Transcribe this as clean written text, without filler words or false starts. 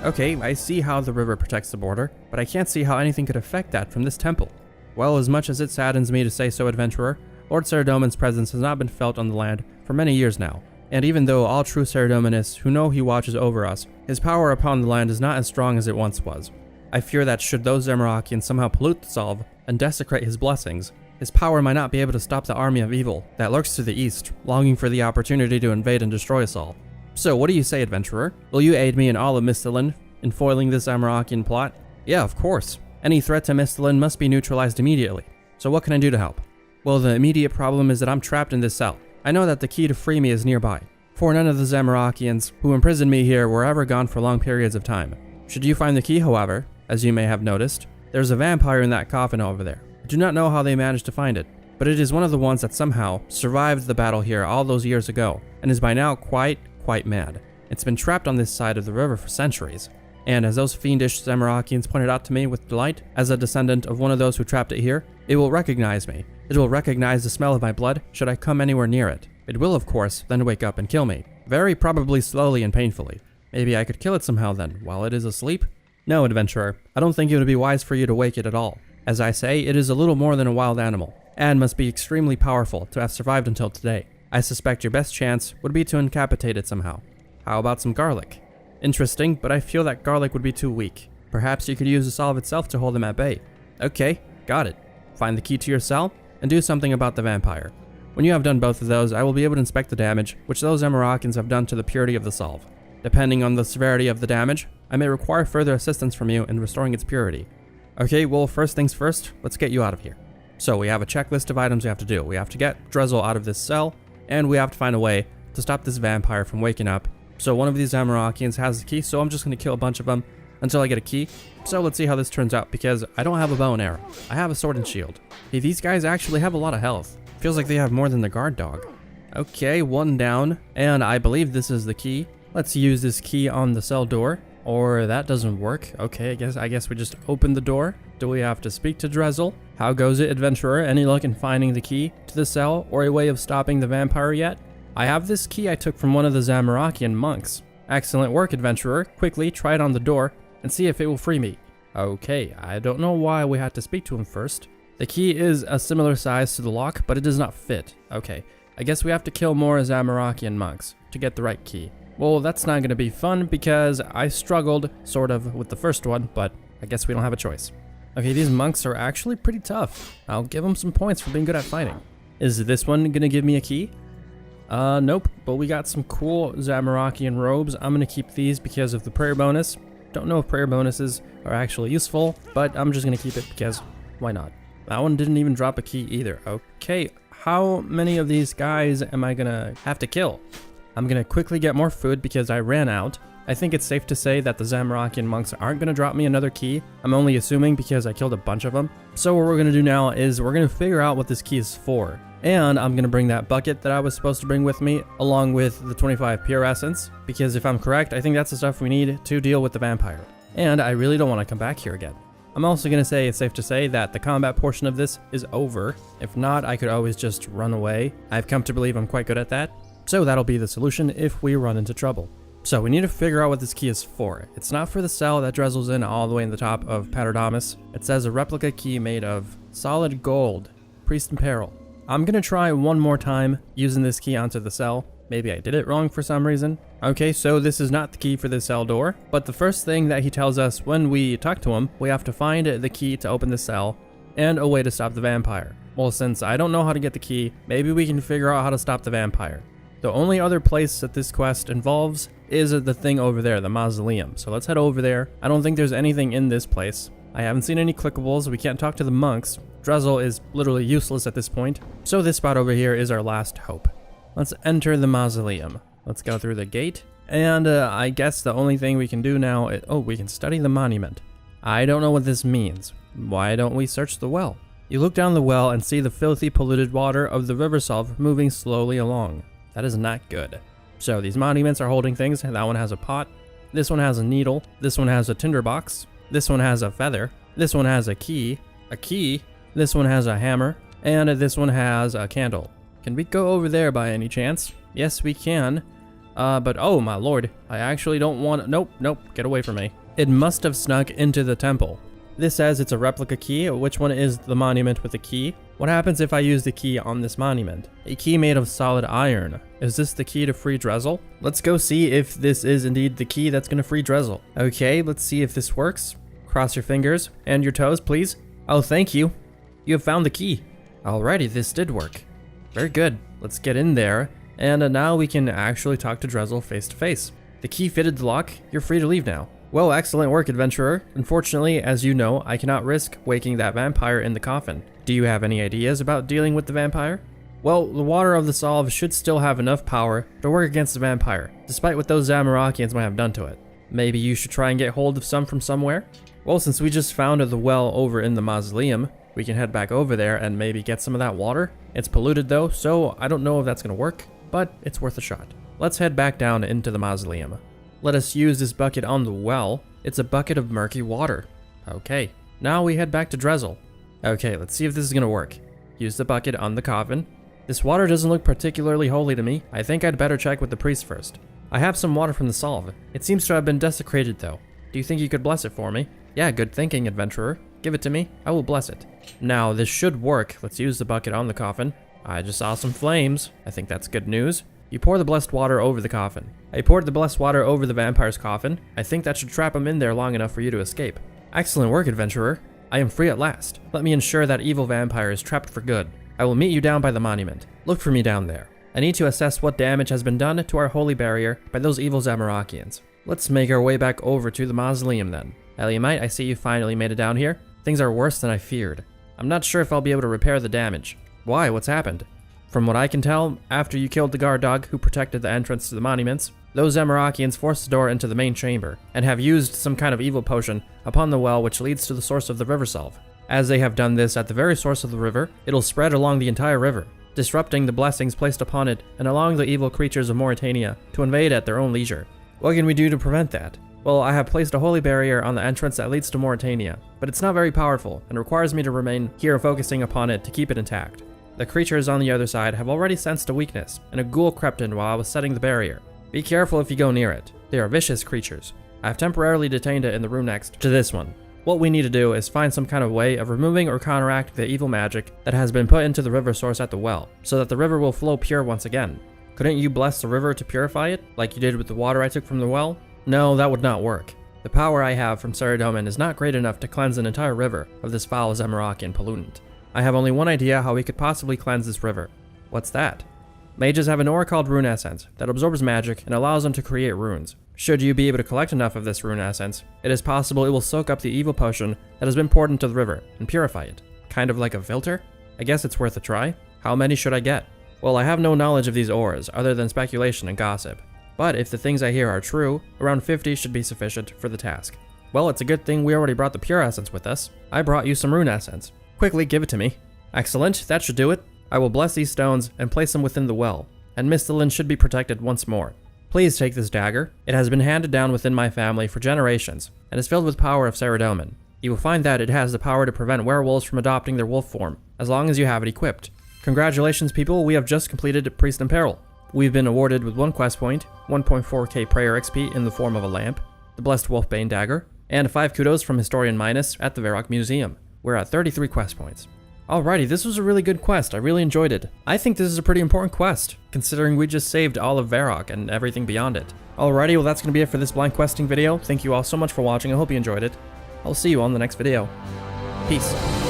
Okay, I see how the river protects the border, but I can't see how anything could affect that from this temple. Well, as much as it saddens me to say so, adventurer, Lord Saradomin's presence has not been felt on the land for many years now, and even though all true Saradominists who know he watches over us, his power upon the land is not as strong as it once was. I fear that should those Zamorakians somehow pollute the Solve and desecrate his blessings, his power might not be able to stop the army of evil that lurks to the east, longing for the opportunity to invade and destroy us all. So what do you say, adventurer? Will you aid me and all of Mistalin in foiling this Zamorakian plot? Yeah, of course. Any threat to Mistalin must be neutralized immediately. So what can I do to help? Well, the immediate problem is that I'm trapped in this cell. I know that the key to free me is nearby, for none of the Zamorakians who imprisoned me here were ever gone for long periods of time. Should you find the key, however, as you may have noticed, there's a vampire in that coffin over there. I do not know how they managed to find it, but it is one of the ones that somehow survived the battle here all those years ago, and is by now quite mad. It's been trapped on this side of the river for centuries. And as those fiendish Zamorakians pointed out to me with delight, as a descendant of one of those who trapped it here, it will recognize me. It will recognize the smell of my blood should I come anywhere near it. It will, of course, then wake up and kill me. Very probably slowly and painfully. Maybe I could kill it somehow then, while it is asleep? No, adventurer, I don't think it would be wise for you to wake it at all. As I say, it is a little more than a wild animal, and must be extremely powerful to have survived until today. I suspect your best chance would be to incapacitate it somehow. How about some garlic? Interesting, but I feel that garlic would be too weak. Perhaps you could use the Solve itself to hold them at bay. Okay, got it. Find the key to your cell, and do something about the vampire. When you have done both of those, I will be able to inspect the damage which those Zamorakians have done to the purity of the Solve. Depending on the severity of the damage, I may require further assistance from you in restoring its purity. Okay, well, first things first, let's get you out of here. So we have a checklist of items we have to do. We have to get Drezel out of this cell, and we have to find a way to stop this vampire from waking up. So one of these Zamorakians has the key, so I'm just going to kill a bunch of them until I get a key. So let's see how this turns out, because I don't have a bow and arrow. I have a sword and shield. Hey, these guys actually have a lot of health. Feels like they have more than the guard dog. Okay, one down, and I believe this is the key. Let's use this key on the cell door, or that doesn't work. Okay, I guess we just open the door. Do we have to speak to Drezel? How goes it, adventurer? Any luck in finding the key to the cell, or a way of stopping the vampire yet? I have this key I took from one of the Zamorakian monks. Excellent work, adventurer. Quickly try it on the door and see if it will free me. Okay, I don't know why we had to speak to him first. The key is a similar size to the lock, but it does not fit. Okay, I guess we have to kill more Zamorakian monks to get the right key. Well, that's not going to be fun because I struggled, sort of, with the first one, but I guess we don't have a choice. Okay, these monks are actually pretty tough. I'll give them some points for being good at fighting. Is this one going to give me a key? Nope, but we got some cool Zamorakian robes. I'm going to keep these because of the prayer bonus. Don't know if prayer bonuses are actually useful, but I'm just going to keep it because why not? That one didn't even drop a key either. Okay, how many of these guys am I going to have to kill? I'm going to quickly get more food because I ran out. I think it's safe to say that the Zamorakian monks aren't going to drop me another key. I'm only assuming because I killed a bunch of them. So what we're going to do now is we're going to figure out what this key is for. And I'm going to bring that bucket that I was supposed to bring with me, along with the 25 pure essence, because if I'm correct, I think that's the stuff we need to deal with the vampire. And I really don't want to come back here again. I'm also going to say it's safe to say that the combat portion of this is over. If not, I could always just run away. I've come to believe I'm quite good at that. So that'll be the solution if we run into trouble. So we need to figure out what this key is for. It's not for the cell that Drezel's in all the way in the top of Paterdamus. It says a replica key made of solid gold. Priest in Peril. I'm gonna try one more time using this key onto the cell. Maybe I did it wrong for some reason. Okay, so this is not the key for the cell door, but the first thing that he tells us when we talk to him, we have to find the key to open the cell and a way to stop the vampire. Well, since I don't know how to get the key, maybe we can figure out how to stop the vampire. The only other place that this quest involves is the thing over there, the mausoleum. So let's head over there. I don't think there's anything in this place. I haven't seen any clickables. We can't talk to the monks. Drezel is literally useless at this point. So this spot over here is our last hope. Let's enter the mausoleum. Let's go through the gate. And I guess the only thing we can do now is... Oh, we can study the monument. I don't know what this means. Why don't we search the well? You look down the well and see the filthy, polluted water of the river Solve moving slowly along. That is not good. So these monuments are holding things. That one has a pot. This one has a needle. This one has a tinderbox. This one has a feather. This one has a key. A key. This one has a hammer. And this one has a candle. Can we go over there by any chance? Yes, we can. But oh my lord, I actually don't want, nope, get away from me. It must have snuck into the temple. This says it's a replica key. Which one is the monument with the key? What happens if I use the key on this monument? A key made of solid iron. Is this the key to free Drezel? Let's go see if this is indeed the key that's gonna free Drezel. Okay, let's see if this works. Cross your fingers and your toes, please. Oh, thank you. You have found the key. Alrighty, this did work. Very good. Let's get in there. And now we can actually talk to Drezel face to face. The key fitted the lock. You're free to leave now. Well, excellent work, adventurer. Unfortunately, as you know, I cannot risk waking that vampire in the coffin. Do you have any ideas about dealing with the vampire? Well, the water of the solve should still have enough power to work against the vampire, despite what those Myrequians might have done to it. Maybe you should try and get hold of some from somewhere? Well, since we just found the well over in the mausoleum, we can head back over there and maybe get some of that water. It's polluted though, so I don't know if that's gonna work, but it's worth a shot. Let's head back down into the mausoleum. Let us use this bucket on the well. It's a bucket of murky water. Okay, now we head back to Drezel. Okay, let's see if this is gonna work. Use the bucket on the coffin. This water doesn't look particularly holy to me. I think I'd better check with the priest first. I have some water from the solve. It seems to have been desecrated though. Do you think you could bless it for me? Yeah, good thinking, adventurer. Give it to me. I will bless it. Now, this should work. Let's use the bucket on the coffin. I just saw some flames. I think that's good news. You pour the blessed water over the coffin. I poured the blessed water over the vampire's coffin. I think that should trap him in there long enough for you to escape. Excellent work, adventurer. I am free at last. Let me ensure that evil vampire is trapped for good. I will meet you down by the monument. Look for me down there. I need to assess what damage has been done to our holy barrier by those evil Myrequians. Let's make our way back over to the mausoleum then. Elyemite, I see you finally made it down here. Things are worse than I feared. I'm not sure if I'll be able to repair the damage. Why? What's happened? From what I can tell, after you killed the guard dog who protected the entrance to the monuments, those Myrequians forced the door into the main chamber, and have used some kind of evil potion upon the well which leads to the source of the river solve. As they have done this at the very source of the river, it'll spread along the entire river, disrupting the blessings placed upon it and allowing the evil creatures of Mauritania to invade at their own leisure. What can we do to prevent that? Well, I have placed a holy barrier on the entrance that leads to Mauritania, but it's not very powerful and requires me to remain here focusing upon it to keep it intact. The creatures on the other side have already sensed a weakness, and a ghoul crept in while I was setting the barrier. Be careful if you go near it. They are vicious creatures. I have temporarily detained it in the room next to this one. What we need to do is find some kind of way of removing or counteracting the evil magic that has been put into the river source at the well, so that the river will flow pure once again. Couldn't you bless the river to purify it, like you did with the water I took from the well? No, that would not work. The power I have from Saradomin is not great enough to cleanse an entire river of this foul Myrequian pollutant. I have only one idea how we could possibly cleanse this river. What's that? Mages have an ore called Rune Essence that absorbs magic and allows them to create runes. Should you be able to collect enough of this Rune Essence, it is possible it will soak up the evil potion that has been poured into the river and purify it. Kind of like a filter? I guess it's worth a try. How many should I get? Well, I have no knowledge of these ores other than speculation and gossip. But if the things I hear are true, around 50 should be sufficient for the task. Well, it's a good thing we already brought the pure essence with us. I brought you some Rune Essence. Quickly, give it to me. Excellent, that should do it. I will bless these stones and place them within the well, and Mistalin should be protected once more. Please take this dagger. It has been handed down within my family for generations, and is filled with power of Saradomin. You will find that it has the power to prevent werewolves from adopting their wolf form, as long as you have it equipped. Congratulations people, we have just completed Priest in Peril. We've been awarded with 1 quest point, 1.4k prayer XP in the form of a lamp, the Blessed Wolfbane dagger, and 5 kudos from Historian Minus at the Varrock Museum. We're at 33 quest points. Alrighty, this was a really good quest. I really enjoyed it. I think this is a pretty important quest, considering we just saved all of Varrock and everything beyond it. Alrighty, well that's going to be it for this blind questing video. Thank you all so much for watching. I hope you enjoyed it. I'll see you on the next video. Peace.